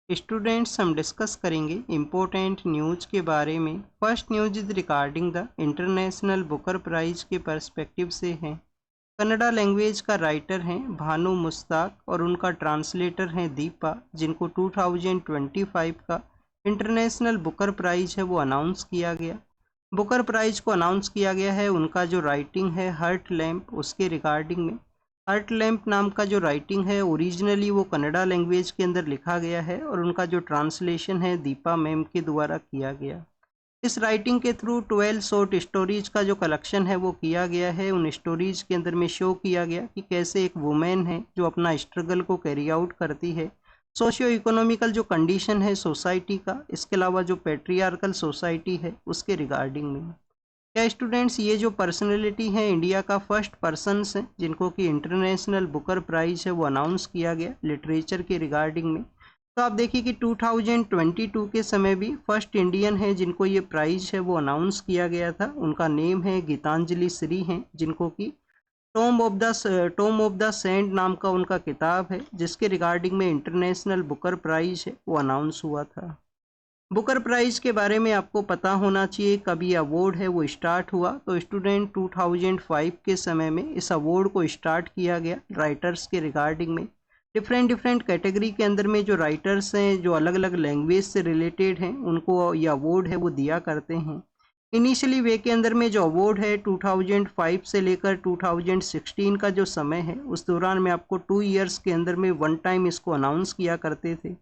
Students, हम discuss करेंगे important news के बारे में। First news is regarding the international booker prize के पर्सपेक्टिव से है। कन्नड़ा लैंग्वेज का राइटर हैं भानु मुश्ताक और उनका ट्रांसलेटर हैं दीपा, जिनको 2025 का इंटरनेशनल बुकर प्राइज है वो अनाउंस किया गया। बुकर प्राइज को अनाउंस किया गया है उनका जो राइटिंग है हर्ट लैम्प, उसके रिगार्डिंग में। हर्ट लैम्प नाम का जो राइटिंग है ओरिजिनली वो कन्नड़ा लैंग्वेज के अंदर लिखा गया है और उनका जो ट्रांसलेशन है दीपा मैम के द्वारा किया गया। इस राइटिंग के थ्रू 12 शॉर्ट स्टोरीज का जो कलेक्शन है वो किया गया है। उन स्टोरीज के अंदर में शो किया गया कि कैसे एक वुमेन है जो अपना स्ट्रगल को कैरी आउट करती है, सोशियो इकोनॉमिकल जो कंडीशन है सोसाइटी का, इसके अलावा जो पेट्रियार्कल सोसाइटी है उसके रिगार्डिंग में। क्या स्टूडेंट्स, ये जो पर्सनैलिटी है इंडिया का फर्स्ट पर्सन्स हैं जिनको कि इंटरनेशनल बुकर प्राइज है वो अनाउंस किया गया लिटरेचर के रिगार्डिंग में। तो आप देखिए कि 2022 के समय भी फर्स्ट इंडियन है जिनको ये प्राइज है वो अनाउंस किया गया था। उनका नेम है गीतांजलि श्री हैं, जिनको कि टॉम ऑफ द सैंड नाम का उनका किताब है जिसके रिगार्डिंग में इंटरनेशनल बुकर प्राइज है वो अनाउंस हुआ था। बुकर प्राइज के बारे में आपको पता होना चाहिए कब ये अवार्ड है वो स्टार्ट हुआ। तो स्टूडेंट 2005 के समय में इस अवार्ड को स्टार्ट किया गया राइटर्स के रिगार्डिंग में। डिफरेंट कैटेगरी के अंदर में जो राइटर्स हैं जो अलग अलग लैंग्वेज से रिलेटेड हैं उनको ये अवार्ड है वो दिया करते हैं। इनिशियली वे के अंदर में जो अवार्ड है 2005 से लेकर 2016 का जो समय है उस दौरान में आपको 2 ईयर्स के अंदर में वन टाइम इसको अनाउंस किया करते थे।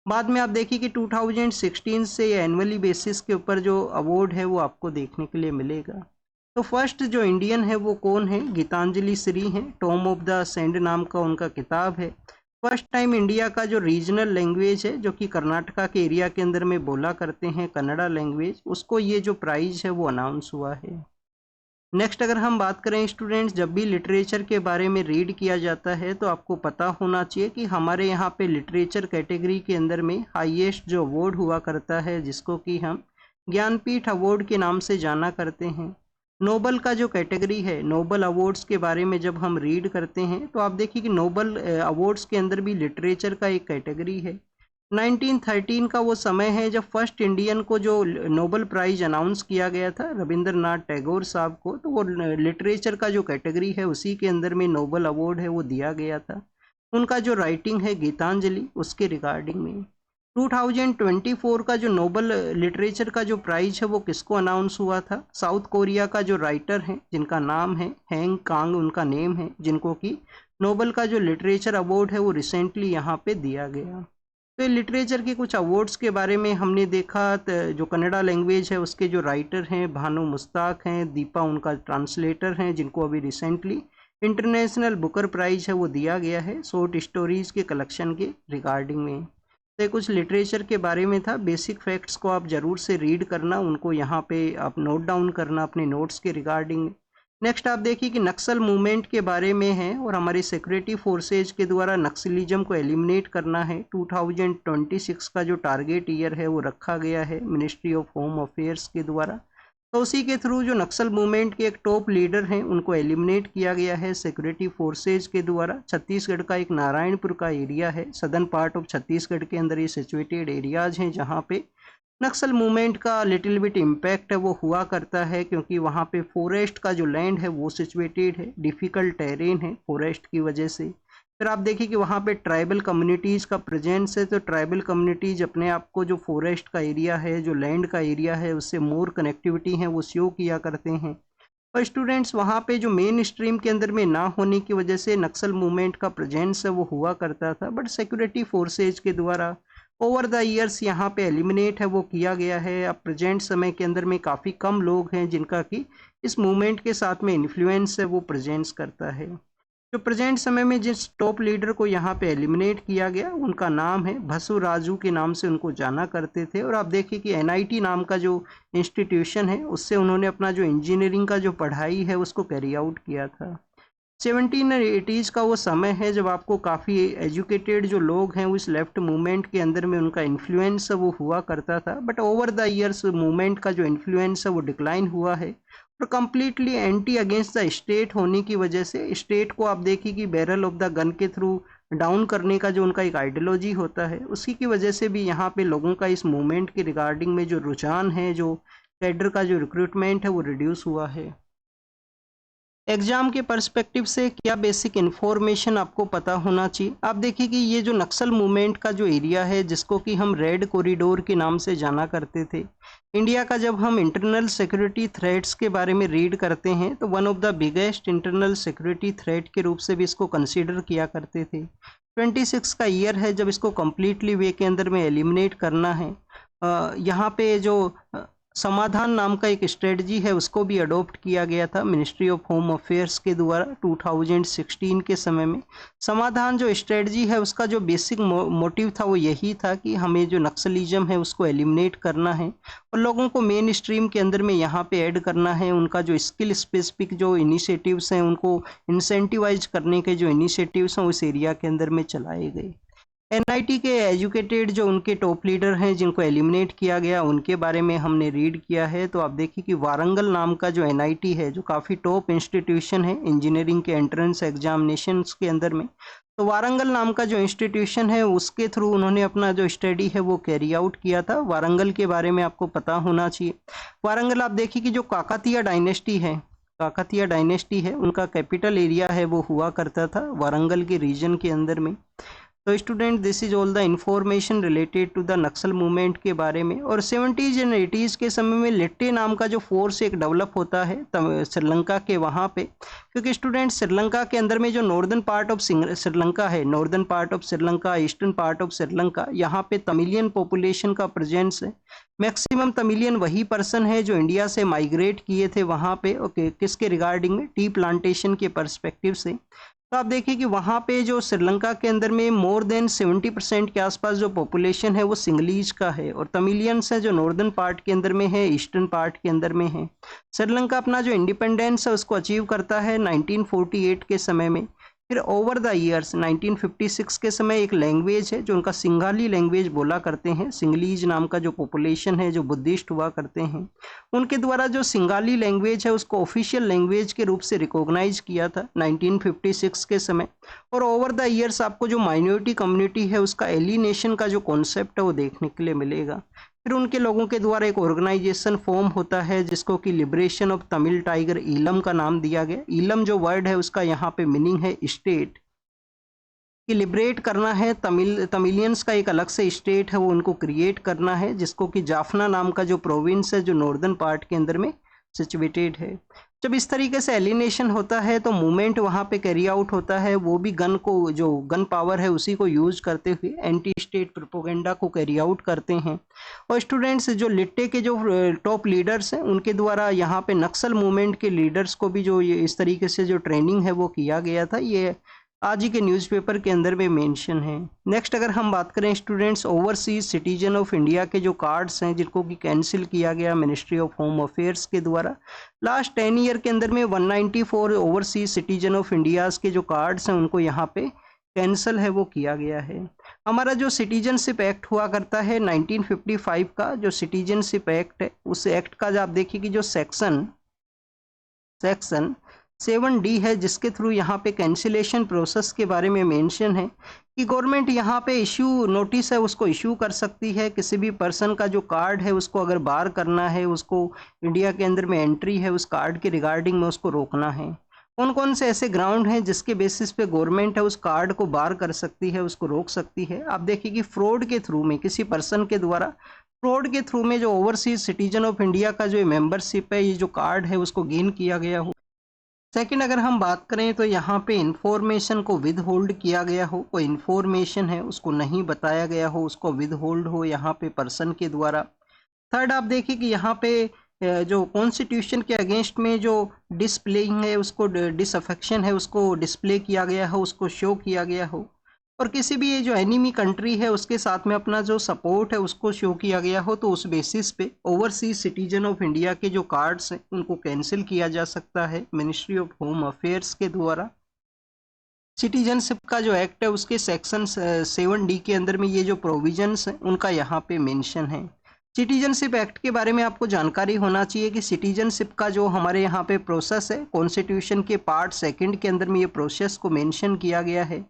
बाद में आप देखिए कि 2016 से एनुअली बेसिस के ऊपर जो अवार्ड है वो आपको देखने के लिए मिलेगा। तो फर्स्ट जो इंडियन है वो कौन है? गीतांजलि श्री हैं। टॉम ऑफ द सैंड नाम का उनका किताब है। फर्स्ट टाइम इंडिया का जो रीजनल लैंग्वेज है जो कि कर्नाटका के एरिया के अंदर में बोला करते हैं कन्नड़ा लैंग्वेज, उसको ये जो प्राइज है वो अनाउंस हुआ है। नेक्स्ट अगर हम बात करें स्टूडेंट्स, जब भी लिटरेचर के बारे में रीड किया जाता है तो आपको पता होना चाहिए कि हमारे यहाँ पे लिटरेचर कैटेगरी के अंदर में हाईएस्ट जो अवार्ड हुआ करता है जिसको कि हम ज्ञानपीठ अवार्ड के नाम से जाना करते हैं। नोबल का जो कैटेगरी है, नोबल अवार्ड्स के बारे में जब हम रीड करते हैं तो आप देखिए कि नोबल अवार्ड्स के अंदर भी लिटरेचर का एक कैटेगरी है। 1913 का वो समय है जब फर्स्ट इंडियन को जो नोबल प्राइज अनाउंस किया गया था रविंद्रनाथ टैगोर साहब को, तो वो लिटरेचर का जो कैटेगरी है उसी के अंदर में नोबल अवार्ड है वो दिया गया था। उनका जो राइटिंग है गीतांजलि, उसके रिगार्डिंग में। 2024 का जो नोबल लिटरेचर का जो प्राइज है वो किसको अनाउंस हुआ था? साउथ कोरिया का जो राइटर हैं जिनका नाम है हैंग कांग उनका नेम है, जिनको कि नोबल का जो लिटरेचर अवार्ड है वो रिसेंटली यहाँ पे दिया गया। तो लिटरेचर के कुछ अवार्ड्स के बारे में हमने देखा। जो कन्नड़ा लैंग्वेज है उसके जो राइटर हैं भानु मुश्ताक हैं, दीपा उनका ट्रांसलेटर हैं, जिनको अभी रिसेंटली इंटरनेशनल बुकर प्राइज है वो दिया गया है शॉर्ट स्टोरीज के कलेक्शन के रिगार्डिंग में। तो कुछ लिटरेचर के बारे में था। बेसिक फैक्ट्स को आप ज़रूर से रीड करना, उनको यहाँ पे आप नोट डाउन करना अपने नोट्स के रिगार्डिंग। नेक्स्ट आप देखिए कि नक्सल मूवमेंट के बारे में है और हमारी सिक्योरिटी फोर्सेज के द्वारा नक्सलिज्म को एलिमिनेट करना है। 2026 का जो टारगेट ईयर है वो रखा गया है मिनिस्ट्री ऑफ होम अफेयर्स के द्वारा। तो उसी के थ्रू जो नक्सल मूवमेंट के एक टॉप लीडर हैं उनको एलिमिनेट किया गया है सिक्योरिटी फोर्सेज के द्वारा। छत्तीसगढ़ का एक नारायणपुर का एरिया है, सदर्न पार्ट ऑफ छत्तीसगढ़ के अंदर ये सिचुएटेड एरियाज हैं जहाँ पे नक्सल मूवमेंट का लिटिल बिट इम्पैक्ट है वो हुआ करता है, क्योंकि वहाँ पे फॉरेस्ट का जो लैंड है वो सिचुएटेड है, डिफ़िकल्ट टेरेन है फॉरेस्ट की वजह से। फिर आप देखिए कि वहाँ पे ट्राइबल कम्युनिटीज़ का प्रेजेंस है, तो ट्राइबल कम्युनिटीज़ अपने आप को जो फॉरेस्ट का एरिया है, जो लैंड का एरिया है, उससे मोर कनेक्टिविटी है वो शो किया करते हैं। और स्टूडेंट्स, वहाँ पे जो मेन स्ट्रीम के अंदर में ना होने की वजह से नक्सल मूवमेंट का प्रेजेंस है वो हुआ करता था, बट सिक्योरिटी फोर्सेज के द्वारा ओवर द ईयर्स यहाँ पे एलिमिनेट है वो किया गया है। अब प्रेजेंट समय के अंदर में काफ़ी कम लोग हैं जिनका कि इस मूवमेंट के साथ में इन्फ्लुएंस है वो प्रेजेंट्स करता है। जो प्रेजेंट समय में जिस टॉप लीडर को यहाँ पे एलिमिनेट किया गया उनका नाम है बसु राजू के नाम से उनको जाना करते थे। और आप देखिए कि NIT नाम का जो इंस्टीट्यूशन है उससे उन्होंने अपना जो इंजीनियरिंग का जो पढ़ाई है उसको कैरी आउट किया था। 1780s का वो समय है जब आपको काफ़ी एजुकेटेड जो लोग हैं उस लेफ्ट मूवमेंट के अंदर में उनका इन्फ्लुएंस वो हुआ करता था, but over the years movement का जो इन्फ्लुएंस है वो डिक्लाइन हुआ है और completely anti against the state होने की वजह से स्टेट को आप देखिए कि बैरल ऑफ द गन के थ्रू डाउन करने का जो उनका एक आइडियोलॉजी होता है, उसी की वजह से भी यहाँ पे लोगों का इस मूवमेंट के रिगार्डिंग में जो रुझान है, जो कैडर का जो रिक्रूटमेंट है वो रिड्यूस हुआ है। एग्जाम के पर्सपेक्टिव से क्या बेसिक इन्फॉर्मेशन आपको पता होना चाहिए। आप देखिए कि ये जो नक्सल मूवमेंट का जो एरिया है, जिसको कि हम रेड कॉरिडोर के नाम से जाना करते थे, इंडिया का जब हम इंटरनल सिक्योरिटी थ्रेट्स के बारे में रीड करते हैं तो one of the biggest internal security threat के रूप से भी इसको कंसीडर किया करते थे। 26 का ईयर है जब इसको कम्प्लीटली वे के अंदर में एलिमिनेट करना है। यहाँ पे जो समाधान नाम का एक स्ट्रेटजी है उसको भी अडॉप्ट किया गया था मिनिस्ट्री ऑफ होम अफेयर्स के द्वारा 2016 के समय में। समाधान जो स्ट्रेटजी है उसका जो बेसिक मोटिव था वो यही था कि हमें जो नक्सलिज्म है उसको एलिमिनेट करना है और लोगों को मेन स्ट्रीम के अंदर में यहाँ पे ऐड करना है। उनका जो स्किल स्पेसिफिक जो इनिशिएटिव्स हैं उनको इंसेंटिवाइज करने के जो इनिशिएटिव्स हैं उस एरिया के अंदर में चलाए गए। एनआईटी के एजुकेटेड जो उनके टॉप लीडर हैं जिनको एलिमिनेट किया गया, उनके बारे में हमने रीड किया है। तो आप देखिए कि वारंगल नाम का जो एनआईटी है, जो काफ़ी टॉप इंस्टीट्यूशन है इंजीनियरिंग के एंट्रेंस एग्जामिनेशंस के अंदर में, तो वारंगल नाम का जो इंस्टीट्यूशन है उसके थ्रू उन्होंने अपना जो स्टडी है वो कैरी आउट किया था। वारंगल के बारे में आपको पता होना चाहिए। वारंगल आप देखिए कि जो काकतीय डायनेस्टी है, काकतीय डायनेस्टी है, उनका कैपिटल एरिया है वो हुआ करता था वारंगल के रीजन के अंदर में। तो student, this is all the information related to the Naxal movement के बारे में। और 70s एंड 80s के समय में लिट्टे नाम का जो फोर्स एक डेवलप होता है श्रीलंका के वहाँ पे, क्योंकि स्टूडेंट श्रीलंका के अंदर में जो नॉर्दर्न पार्ट ऑफ श्रीलंका है, northern part of Sri Lanka, eastern part of Sri Lanka, यहाँ पे तमिलियन पॉपुलेशन का प्रेजेंस है। मैक्सिमम तमिलियन वही पर्सन है जो इंडिया से माइग्रेट किए थे वहाँ पे। ओके, किसके रिगार्डिंग में? टी प्लांटेशन के पर्सपेक्टिव से। तो आप देखिए कि वहाँ पे जो श्रीलंका के अंदर में मोर देन 70% के आसपास जो पॉपुलेशन है वो सिंगलीज का है, और तमिलियंस है जो नॉर्दर्न पार्ट के अंदर में है, ईस्टर्न पार्ट के अंदर में है। श्रीलंका अपना जो इंडिपेंडेंस है उसको अचीव करता है 1948 के समय में। फिर ओवर द ईयर्स 1956 के समय एक लैंग्वेज है जो उनका सिंगाली लैंग्वेज बोला करते हैं। सिंगलीज नाम का जो पॉपुलेशन है जो बुद्धिस्ट हुआ करते हैं, उनके द्वारा जो सिंगाली लैंग्वेज है उसको ऑफिशियल लैंग्वेज के रूप से रिकॉग्नाइज किया था 1956 के समय। और ओवर द ईयर्स आपको जो माइनॉरिटी कम्युनिटी है उसका एलिनेशन का जो कॉन्सेप्ट है वो देखने के लिए मिलेगा। फिर उनके लोगों के द्वारा एक ऑर्गेनाइजेशन फॉर्म होता है जिसको कि liberation of Tamil tiger Eelam का नाम दिया गया। ईलम जो वर्ड है उसका यहाँ पे मीनिंग है स्टेट, कि लिबरेट करना है। तमिलियंस का एक अलग से स्टेट है वो उनको क्रिएट करना है, जिसको कि जाफना नाम का जो प्रोविंस है जो नॉर्दर्न पार्ट के अंदर में सिचुएटेड है। जब इस तरीके से एलिनेशन होता है तो मूवमेंट वहाँ पे कैरी आउट होता है, वो भी गन को, जो गन पावर है उसी को यूज करते हुए एंटी स्टेट प्रोपोगेंडा को कैरी आउट करते हैं। और स्टूडेंट्स, जो लिट्टे के जो टॉप लीडर्स हैं उनके द्वारा यहाँ पे नक्सल मूवमेंट के लीडर्स को भी जो ये इस तरीके से जो ट्रेनिंग है वो किया गया था। ये आज ही के न्यूज़पेपर के अंदर में मेंशन है। नेक्स्ट अगर हम बात करें students, overseas citizen of India के जो कार्ड्स हैं जिनको कि कैंसिल किया गया मिनिस्ट्री ऑफ होम अफेयर्स के द्वारा, लास्ट 10 ईयर के अंदर में 194 ओवरसीज सिटीजन ऑफ इंडियाज़ के जो कार्ड्स हैं उनको यहाँ पे कैंसिल है वो किया गया है। हमारा जो सिटीजनशिप एक्ट हुआ करता है 1955 का जो सिटीजनशिप एक्ट है, उस एक्ट का आप देखिए कि जो सेक्शन 7D है जिसके थ्रू यहाँ पे कैंसिलेशन प्रोसेस के बारे में मेंशन है कि गवर्नमेंट यहाँ पे इशू नोटिस है उसको इशू कर सकती है। किसी भी पर्सन का जो कार्ड है उसको अगर बार करना है, उसको इंडिया के अंदर में एंट्री है उस कार्ड के रिगार्डिंग में उसको रोकना है। कौन कौन से ऐसे ग्राउंड हैं जिसके बेसिस पे गवर्नमेंट है उस कार्ड को बार कर सकती है, उसको रोक सकती है? आप देखिए कि फ्रॉड के थ्रू में, किसी पर्सन के द्वारा फ्रॉड के थ्रू में जो ओवरसीज सिटीजन ऑफ इंडिया का जो मेंबरशिप है, ये जो कार्ड है उसको गेन किया गया हो। सेकंड अगर हम बात करें तो यहाँ पे इंफॉर्मेशन को विद होल्ड किया गया हो, कोई इंफॉर्मेशन है उसको नहीं बताया गया हो, उसको विद होल्ड हो यहाँ पे पर्सन के द्वारा। थर्ड आप देखिए कि यहाँ पे जो कॉन्स्टिट्यूशन के अगेंस्ट में जो डिस्प्लेइंग है उसको, डिसअफेक्शन है उसको डिस्प्ले किया गया हो, उसको शो किया गया हो। और किसी भी ये जो एनिमी कंट्री है उसके साथ में अपना जो सपोर्ट है उसको शो किया गया हो, तो उस बेसिस पे ओवरसीज सिटीजन ऑफ इंडिया के जो कार्ड्स हैं उनको कैंसिल किया जा सकता है मिनिस्ट्री ऑफ होम अफेयर्स के द्वारा। सिटीजनशिप का जो एक्ट है उसके सेक्शन 7D के अंदर में ये जो प्रोविजंस हैं उनका यहाँ पे मेंशन है। सिटीजनशिप एक्ट के बारे में आपको जानकारी होना चाहिए कि सिटीजनशिप का जो हमारे यहाँ पे प्रोसेस है, कॉन्स्टिट्यूशन के पार्ट 2 के अंदर में ये प्रोसेस को मेंशन किया गया है।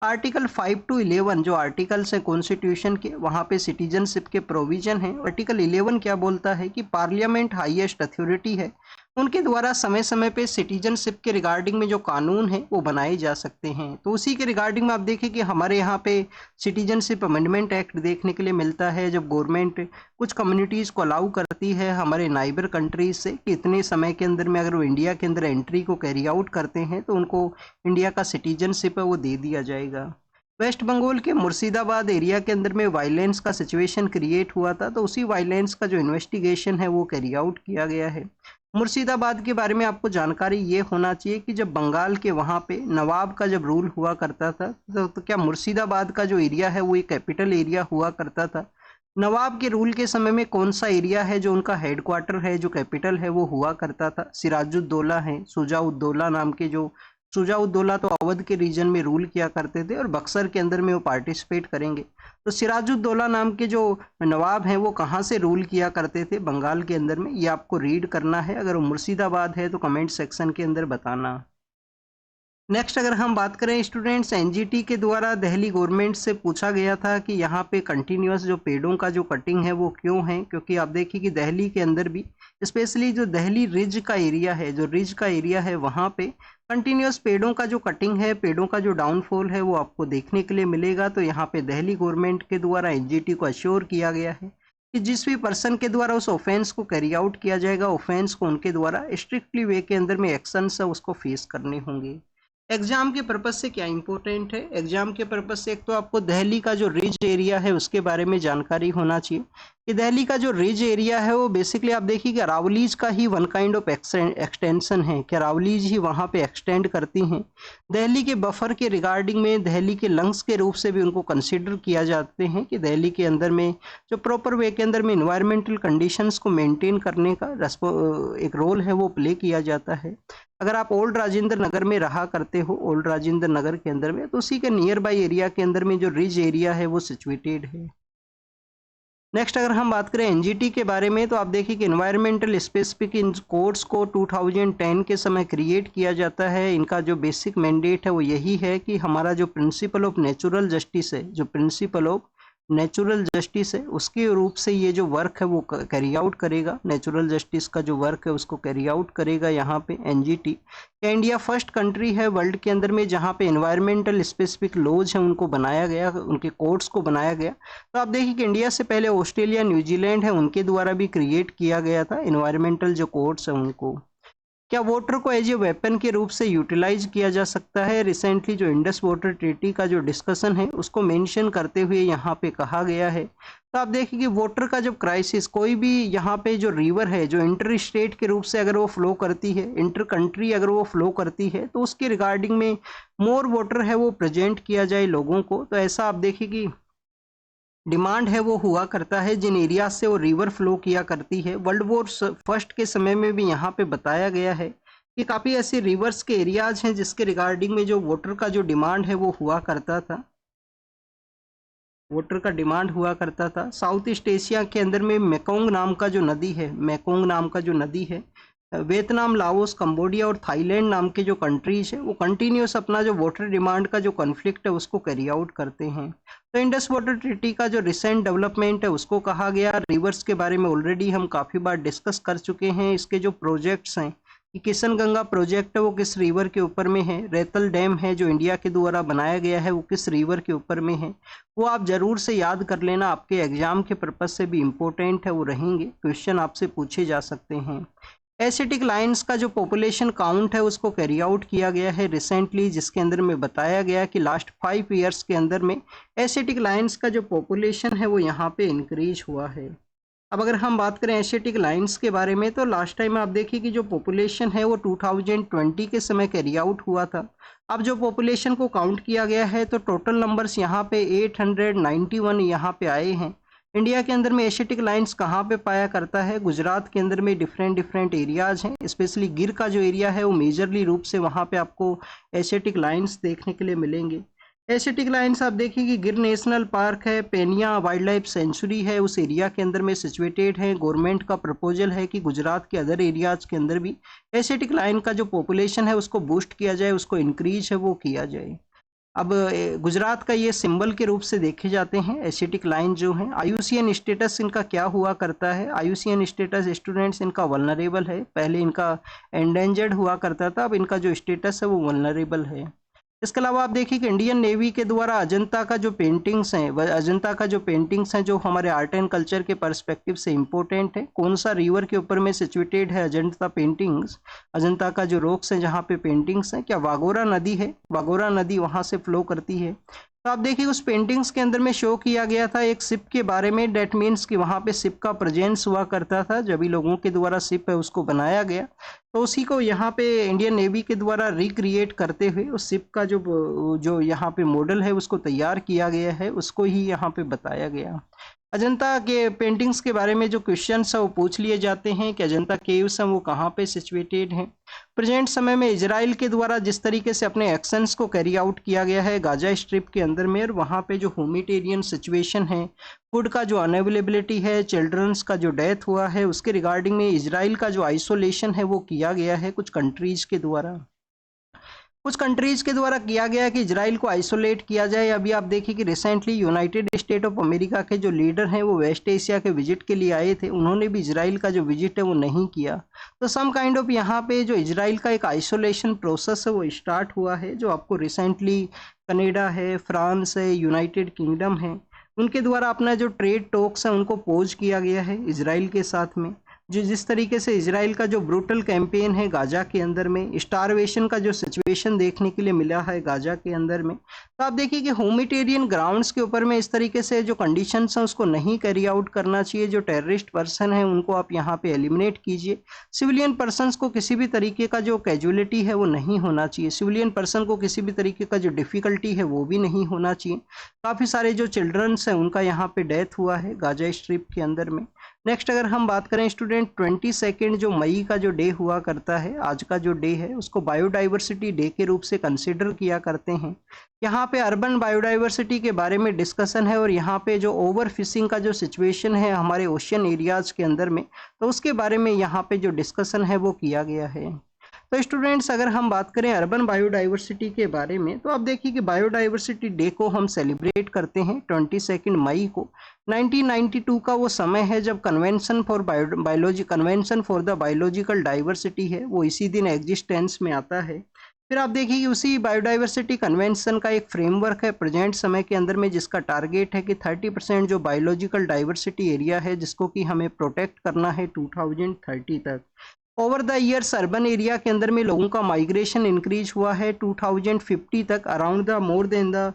आर्टिकल 5 to 11 जो आर्टिकल्स हैं कॉन्स्टिट्यूशन के, वहाँ पे सिटीजनशिप के प्रोविजन हैं। आर्टिकल 11 क्या बोलता है कि पार्लियामेंट हाईएस्ट अथॉरिटी है, उनके द्वारा समय समय पे सिटीजनशिप के रिगार्डिंग में जो कानून है वो बनाए जा सकते हैं। तो उसी के रिगार्डिंग में आप देखें कि हमारे यहाँ पे सिटीजनशिप अमेंडमेंट एक्ट देखने के लिए मिलता है, जब गवर्नमेंट कुछ कम्युनिटीज़ को अलाउ करती है हमारे नाइबर कंट्रीज से कि इतने समय के अंदर में अगर वो इंडिया के अंदर एंट्री को कैरी आउट करते हैं तो उनको इंडिया का सिटीजनशिप है वो दे दिया जाएगा। वेस्ट बंगाल के मुर्शिदाबाद एरिया के अंदर में वायलेंस का सिचुएशन क्रिएट हुआ था, तो उसी वायलेंस का जो इन्वेस्टिगेशन है वो कैरी आउट किया गया है। मुर्शिदाबाद के बारे में आपको जानकारी ये होना चाहिए कि जब बंगाल के वहाँ पे नवाब का जब रूल हुआ करता था तो क्या मुर्शिदाबाद का जो एरिया है वो एक कैपिटल एरिया हुआ करता था। नवाब के रूल के समय में कौन सा एरिया है जो उनका हेडक्वार्टर है, जो कैपिटल है वो हुआ करता था, सिराजुद्दौला है, शुजाउद्दौला नाम के जो शुजाउद्दौला तो अवध के रीजन में रूल किया करते थे और बक्सर के अंदर में वो पार्टिसिपेट करेंगे। तो सिराजुद्दौला नाम के जो नवाब हैं वो कहाँ से रूल किया करते थे बंगाल के अंदर में, ये आपको रीड करना है। अगर वो मुर्शिदाबाद है तो कमेंट सेक्शन के अंदर बताना। नेक्स्ट अगर हम बात करें स्टूडेंट्स, एनजीटी के द्वारा दिल्ली गवर्नमेंट से पूछा गया था कि यहाँ पे कंटिन्यूस जो पेड़ों का जो कटिंग है वो क्यों है, क्योंकि आप देखिए कि दिल्ली के अंदर भी स्पेशली जो दिल्ली रिज का एरिया है, जो रिज का एरिया है वहाँ पे कंटिन्यूस पेड़ों का जो कटिंग है, पेड़ों का जो डाउनफॉल है वो आपको देखने के लिए मिलेगा। तो यहाँ पे दिल्ली गवर्नमेंट के द्वारा एनजीटी को अश्योर किया गया है कि जिस भी पर्सन के द्वारा उस ऑफेंस को कैरी आउट किया जाएगा, ऑफेंस को उनके द्वारा स्ट्रिक्टली वे के अंदर में एक्शंस है उसको फेस करने होंगे। एग्जाम के पर्पज से क्या इंपॉर्टेंट है, एग्जाम के पर्पज से एक तो आपको दिल्ली का जो रिज एरिया है उसके बारे में जानकारी होना चाहिए कि दिल्ली का जो रिज एरिया है वो बेसिकली आप देखिए कि अरावलीज का ही वन काइंड ऑफ एक्सटेंशन है, कि अरावलीज ही वहाँ पे एक्सटेंड करती हैं। दिल्ली के बफर के रिगार्डिंग में दिल्ली के लंग्स के रूप से भी उनको कंसिडर किया जाते हैं कि दिल्ली के अंदर में जो प्रॉपर वे के अंदर में इन्वायरमेंटल कंडीशंस को मेंटेन करने का एक रोल है वो प्ले किया जाता है। अगर आप ओल्ड राजेंद्र नगर में रहा करते हो, ओल्ड राजेंद्र नगर के अंदर में, तो उसी के नियर बाई एरिया के अंदर में जो रिज एरिया है वो सिचुएटेड है। नेक्स्ट अगर हम बात करें एनजीटी के बारे में, तो आप देखिए कि एनवायरमेंटल स्पेसिफिक इन कोड्स को 2010 के समय क्रिएट किया जाता है। इनका जो बेसिक मैंडेट है वो यही है कि हमारा जो प्रिंसिपल ऑफ नेचुरल जस्टिस है, जो प्रिंसिपल ऑफ नेचुरल जस्टिस है उसके रूप से ये जो वर्क है वो कैरी आउट करेगा। नेचुरल जस्टिस का जो वर्क है उसको कैरी आउट करेगा यहाँ पे एनजीटी। इंडिया फर्स्ट कंट्री है वर्ल्ड के अंदर में जहाँ पे एनवायरमेंटल स्पेसिफिक लॉज हैं उनको बनाया गया, उनके कोड्स को बनाया गया। तो आप देखिए कि इंडिया से पहले ऑस्ट्रेलिया, न्यूजीलैंड है, उनके द्वारा भी क्रिएट किया गया था एनवायरमेंटल जो कोड्स हैं उनको। क्या वाटर को एज ए वेपन के रूप से यूटिलाइज किया जा सकता है? रिसेंटली जो इंडस वाटर ट्रीटी का जो डिस्कशन है उसको मेंशन करते हुए यहाँ पे कहा गया है। तो आप देखिए कि वाटर का जब क्राइसिस, कोई भी यहाँ पे जो रिवर है जो इंटर स्टेट के रूप से अगर वो फ्लो करती है, इंटर कंट्री अगर वो फ्लो करती है, तो उसके रिगार्डिंग में मोर वाटर है वो प्रेजेंट किया जाए लोगों को। तो ऐसा आप देखिए कि डिमांड है वो हुआ करता है जिन एरिया से वो रिवर फ्लो किया करती है। वर्ल्ड वॉर फर्स्ट के समय में भी यहाँ पे बताया गया है कि काफ़ी ऐसे रिवर्स के एरियाज हैं जिसके रिगार्डिंग में जो वाटर का जो डिमांड है वो हुआ करता था, वाटर का डिमांड हुआ करता था। साउथ ईस्ट एशिया के अंदर में मेकोंग नाम का जो नदी है, मेकोंग नाम का जो नदी है, वियतनाम, लाओस, कंबोडिया और थाईलैंड नाम के जो कंट्रीज है वो कंटिन्यूस अपना जो वाटर डिमांड का जो कॉन्फ्लिक्ट है उसको कैरी आउट करते हैं। तो इंडस वाटर ट्रीटी का जो रिसेंट डेवलपमेंट है उसको कहा गया। रिवर्स के बारे में ऑलरेडी हम काफ़ी बार डिस्कस कर चुके हैं। इसके जो प्रोजेक्ट्स हैं कि किशन गंगा प्रोजेक्ट है वो किस रिवर के ऊपर में है, रेतल डैम है जो इंडिया के द्वारा बनाया गया है वो किस रिवर के ऊपर में है, वो आप ज़रूर से याद कर लेना, आपके एग्जाम के पर्पज़ से भी इम्पोर्टेंट है, वो रहेंगे, क्वेश्चन आपसे पूछे जा सकते हैं। एशियाटिक लाइन्स का जो पॉपुलेशन काउंट है उसको कैरी आउट किया गया है रिसेंटली, जिसके अंदर में बताया गया कि लास्ट 5 ईयर्स के अंदर में एशियाटिक लाइन्स का जो पॉपुलेशन है वो यहाँ पे इंक्रीज हुआ है। अब अगर हम बात करें एशियाटिक लाइन्स के बारे में, तो लास्ट टाइम आप देखिए कि जो पॉपुलेशन है वो 2020 के समय कैरी आउट हुआ था। अब जो पॉपुलेशन को काउंट किया गया है तो टोटल नंबर्स यहाँ पे 891 यहाँ पे आए हैं। इंडिया के अंदर में एशियाटिक लाइन्स कहाँ पे पाया करता है? गुजरात के अंदर में डिफरेंट एरियाज हैं, स्पेशली गिर का जो एरिया है वो मेजरली रूप से वहाँ पे आपको एशियाटिक लाइन्स देखने के लिए मिलेंगे। एशियाटिक लाइन्स आप देखिए कि गिर नेशनल पार्क है, पेनिया वाइल्ड लाइफ सेंचुरी है, उस एरिया के अंदर में सिचुएटेड है। गवर्नमेंट का प्रपोजल है कि गुजरात के अदर एरियाज के अंदर भी एशियाटिक लाइन का जो पॉपुलेशन है उसको बूस्ट किया जाए, उसको इंक्रीज है वो किया जाए। अब गुजरात का ये सिंबल के रूप से देखे जाते हैं एसिटिक लाइन जो है। आईयूसीएन स्टेटस इनका क्या हुआ करता है? आईयूसीएन स्टेटस स्टूडेंट्स इनका वल्नरेबल है। पहले इनका एंडेंजर्ड हुआ करता था, अब इनका जो स्टेटस है वो वल्नरेबल है। इसके अलावा आप देखिए कि इंडियन नेवी के द्वारा अजंता का जो पेंटिंग्स हैं, वह अजंता का जो पेंटिंग्स हैं जो हमारे आर्ट एंड कल्चर के पर्सपेक्टिव से इम्पोर्टेंट है। कौन सा रिवर के ऊपर में सिचुएटेड है अजंता पेंटिंग्स? अजंता का जो रॉक्स है जहाँ पे पेंटिंग्स हैं, क्या वागोरा नदी है? वागोरा नदी वहाँ से फ्लो करती है। तो आप देखिए उस पेंटिंग्स के अंदर में शो किया गया था एक शिप के बारे में। डेट मीन्स कि वहाँ पे शिप का प्रेजेंस हुआ करता था, जब भी लोगों के द्वारा शिप है उसको बनाया गया, तो उसी को यहाँ पे इंडियन नेवी के द्वारा रिक्रिएट करते हुए उस शिप का जो यहाँ पे मॉडल है उसको तैयार किया गया है, उसको ही यहाँ पे बताया गया। अजंता के पेंटिंग्स के बारे में जो क्वेश्चंस है वो पूछ लिए जाते हैं कि अजंता केव्स हैं वो कहाँ पे सिचुएटेड हैं। प्रेजेंट समय में इजराइल के द्वारा जिस तरीके से अपने एक्शंस को कैरी आउट किया गया है गाजा स्ट्रिप के अंदर में, और वहाँ पे जो ह्यूमैनिटेरियन सिचुएशन है, फूड का जो अनअवेलेबिलिटी है, चिल्ड्रंस का जो डेथ हुआ है, उसके रिगार्डिंग में इजराइल का जो आइसोलेशन है वो किया गया है कुछ कंट्रीज के द्वारा। कुछ कंट्रीज के द्वारा किया गया है कि इजराइल को आइसोलेट किया जाए। अभी आप देखिए कि recently United state of America के जो लीडर हैं वो वेस्ट एशिया के विजिट के लिए आए थे, उन्होंने भी इजराइल का जो विजिट है वो नहीं किया। तो सम काइंड ऑफ यहाँ पे जो इजराइल का एक आइसोलेशन प्रोसेस है वो स्टार्ट हुआ है, जो आपको रिसेंटली कनाडा है, फ्रांस है, यूनाइटेड किंगडम है, उनके द्वारा अपना जो ट्रेड टॉक्स है उनको पोज किया गया है इजराइल के साथ में। जो जिस तरीके से इजराइल का जो ब्रूटल कैंपेन है गाजा के अंदर में, स्टारवेशन का जो सिचुएशन देखने के लिए मिला है गाजा के अंदर में, तो आप देखिए कि ह्यूमैनिटेरियन ग्राउंड्स के ऊपर में इस तरीके से जो कंडीशंस हैं उसको नहीं कैरी आउट करना चाहिए। जो टेररिस्ट पर्सन है उनको आप यहाँ पे एलिमिनेट कीजिए। सिविलियन पर्सनस को किसी भी तरीके का जो कैजुअलिटी है वो नहीं होना चाहिए। सिविलियन पर्सन को किसी भी तरीके का जो डिफ़िकल्टी है वो भी नहीं होना चाहिए। काफ़ी सारे जो चिल्ड्रंस हैं उनका यहाँ पे डेथ हुआ है गाजा स्ट्रिप के अंदर में। नेक्स्ट अगर हम बात करें स्टूडेंट, 22 जो मई का जो डे हुआ करता है, आज का जो डे है उसको बायोडाइवर्सिटी डे के रूप से कंसिडर किया करते हैं। यहाँ पे अर्बन बायोडाइवर्सिटी के बारे में डिस्कशन है, और यहाँ पे जो ओवर फिशिंग का जो सिचुएशन है हमारे ओशियन एरियाज के अंदर में, तो उसके बारे में यहाँ पे जो डिस्कशन है वो किया गया है। तो स्टूडेंट्स अगर हम बात करें अर्बन बायोडाइवर्सिटी के बारे में, तो आप देखिए कि बायोडाइवर्सिटी डे को हम सेलिब्रेट करते हैं 22 मई को। 1992 का वो समय है जब convention for the biological diversity है वो इसी दिन एग्जिस्टेंस में आता है। फिर आप देखिए कि उसी बायोडाइवर्सिटी कन्वेंशन का एक फ्रेमवर्क है प्रेजेंट समय के अंदर में, जिसका टारगेट है कि 30% जो बायोलॉजिकल डाइवर्सिटी एरिया है जिसको कि हमें प्रोटेक्ट करना है 2030 तक। Over the years urban area के अंदर में लोगों का माइग्रेशन इंक्रीज हुआ है 2050 तक। अराउंड द मोर देन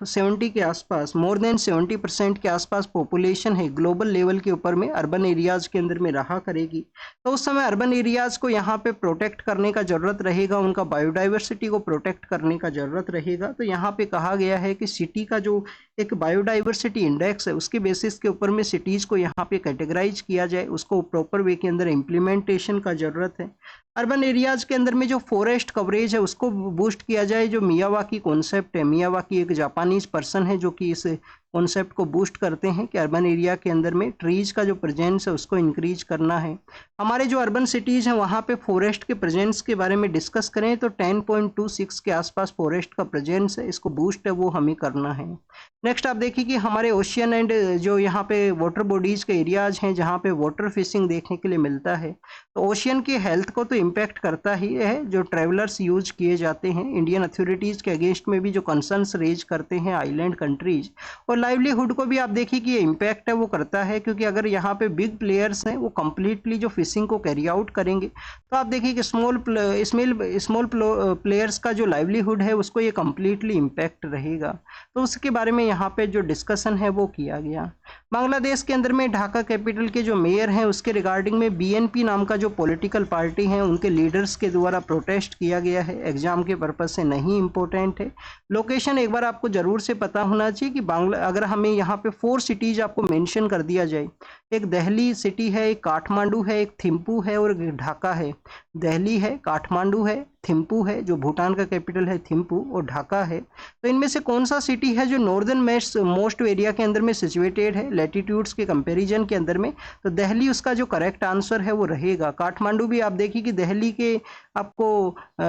70 के आसपास, मोर देन 70% के आसपास पॉपुलेशन है ग्लोबल लेवल के ऊपर में अर्बन एरियाज़ के अंदर में रहा करेगी। तो उस समय अर्बन एरियाज़ को यहाँ पे प्रोटेक्ट करने का ज़रूरत रहेगा, उनका बायोडाइवर्सिटी को प्रोटेक्ट करने का ज़रूरत रहेगा। तो यहाँ पे कहा गया है कि सिटी का जो एक बायोडाइवर्सिटी इंडेक्स है उसके बेसिस के ऊपर में सिटीज़ को यहाँ पे कैटेगराइज किया जाए, उसको प्रॉपर वे के अंदर इम्प्लीमेंटेशन का ज़रूरत है। अर्बन एरियाज़ के अंदर में जो फॉरेस्ट कवरेज है उसको बूस्ट किया जाए। जो मियावाकी कॉन्सेप्ट है, मियावाकी एक जापानीज पर्सन है जो कि इस कॉन्सेप्ट को बूस्ट करते हैं कि अर्बन एरिया के अंदर में ट्रीज का जो प्रेजेंस है उसको इंक्रीज करना है। हमारे जो अर्बन सिटीज़ हैं वहाँ पे फॉरेस्ट के प्रेजेंस के बारे में डिस्कस करें तो 10.26 के आसपास फॉरेस्ट का प्रेजेंस है, इसको बूस्ट है वो हमें करना है। नेक्स्ट आप देखिए कि हमारे ओशियन एंड जो यहाँ पे वाटर बॉडीज़ के एरियाज़ हैं जहाँ पे वाटर फिशिंग देखने के लिए मिलता है, तो ओशियन की हेल्थ को तो इम्पैक्ट करता ही है। जो ट्रेवलर्स यूज किए जाते हैं, इंडियन अथॉरिटीज़ के अगेंस्ट में भी जो कंसर्न्स रेज करते हैं आइलैंड कंट्रीज, और लाइवलीहुड को भी आप देखिए कि ये इम्पैक्ट है वो करता है, क्योंकि अगर यहाँ पे बिग प्लेयर्स हैं वो कम्प्लीटली जो फिशिंग को कैरी आउट करेंगे तो आप देखिए कि स्मॉल प्लेयर्स का जो लाइवलीहुड है उसको ये कम्प्लीटली इम्पैक्ट रहेगा। तो उसके बारे में यहाँ पे जो डिस्कशन है वो किया गया। बांग्लादेश के अंदर में ढाका कैपिटल के जो मेयर हैं उसके रिगार्डिंग में बीएनपी नाम का जो पॉलिटिकल पार्टी है उनके लीडर्स के द्वारा प्रोटेस्ट किया गया है। एग्जाम के पर्पज से नहीं इम्पोर्टेंट है। लोकेशन एक बार आपको ज़रूर से पता होना चाहिए कि अगर हमें यहाँ पे 4 सिटीज़ आपको मेंशन कर दिया जाए, एक दिल्ली सिटी है, एक काठमांडू है, एक थिम्पू है और एक ढाका है। दिल्ली है, काठमांडू है, थिम्पू है जो भूटान का कैपिटल है थिम्पू, और ढाका है। तो इनमें से कौन सा सिटी है जो नॉर्दर्न मोस्ट एरिया के अंदर में सिचुएटेड है लैटिट्यूड्स के कंपैरिजन के अंदर में? तो दिल्ली उसका जो करेक्ट आंसर है वो रहेगा। काठमांडू भी आप देखिए कि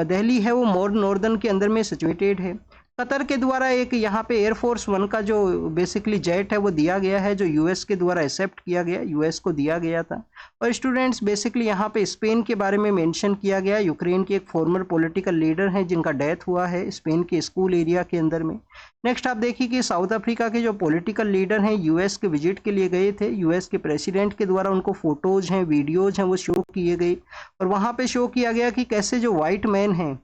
दिल्ली है वो मोर नॉर्दर्न के अंदर में सिचुएटेड है। कतर के द्वारा एक यहाँ पे एयरफोर्स 1 का जो बेसिकली जेट है वो दिया गया है, जो यूएस के द्वारा एक्सेप्ट किया गया, यूएस को दिया गया था। और स्टूडेंट्स बेसिकली यहाँ पे स्पेन के बारे में मेंशन किया गया। यूक्रेन के एक फॉर्मर पॉलिटिकल लीडर हैं जिनका डेथ हुआ है स्पेन के स्कूल एरिया के अंदर में। नेक्स्ट आप देखिए कि साउथ अफ्रीका के जो पॉलिटिकल लीडर हैं यूएस के विजिट के लिए गए थे। यूएस के प्रेसिडेंट के द्वारा उनको फोटोज हैं, वीडियोज हैं, वो शो किए गए और वहाँ पे शो किया गया कि कैसे जो वाइट मैन हैं,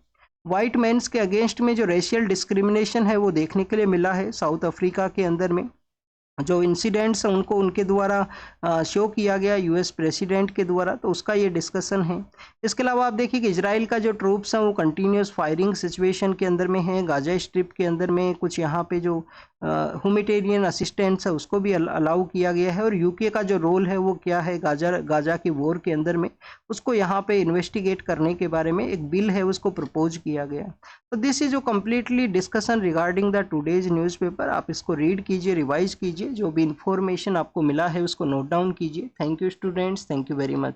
वाइट मैन्स के अगेंस्ट में जो रेशियल डिस्क्रिमिनेशन है वो देखने के लिए मिला है साउथ अफ्रीका के अंदर में। जो इंसिडेंट्स हैं उनको उनके द्वारा शो किया गया यूएस प्रेसिडेंट के द्वारा, तो उसका ये डिस्कशन है। इसके अलावा आप देखिए कि इजराइल का जो ट्रूप्स हैं वो कंटिन्यूस फायरिंग सिचुएशन के अंदर में है। गाजा स्ट्रिप के अंदर में कुछ यहाँ पे जो ह्यूमैनिटेरियन असिस्टेंस है उसको भी अलाउ किया गया है। और यूके का जो रोल है वो क्या है गाजा की वॉर के अंदर में, उसको यहाँ पे इन्वेस्टिगेट करने के बारे में एक बिल है उसको प्रपोज किया गया। तो दिस इज जो completely discussion regarding the today's newspaper. आप इसको रीड कीजिए, रिवाइज कीजिए, जो भी इंफॉर्मेशन आपको मिला है उसको नोट डाउन कीजिए। Thank you students, thank you very much.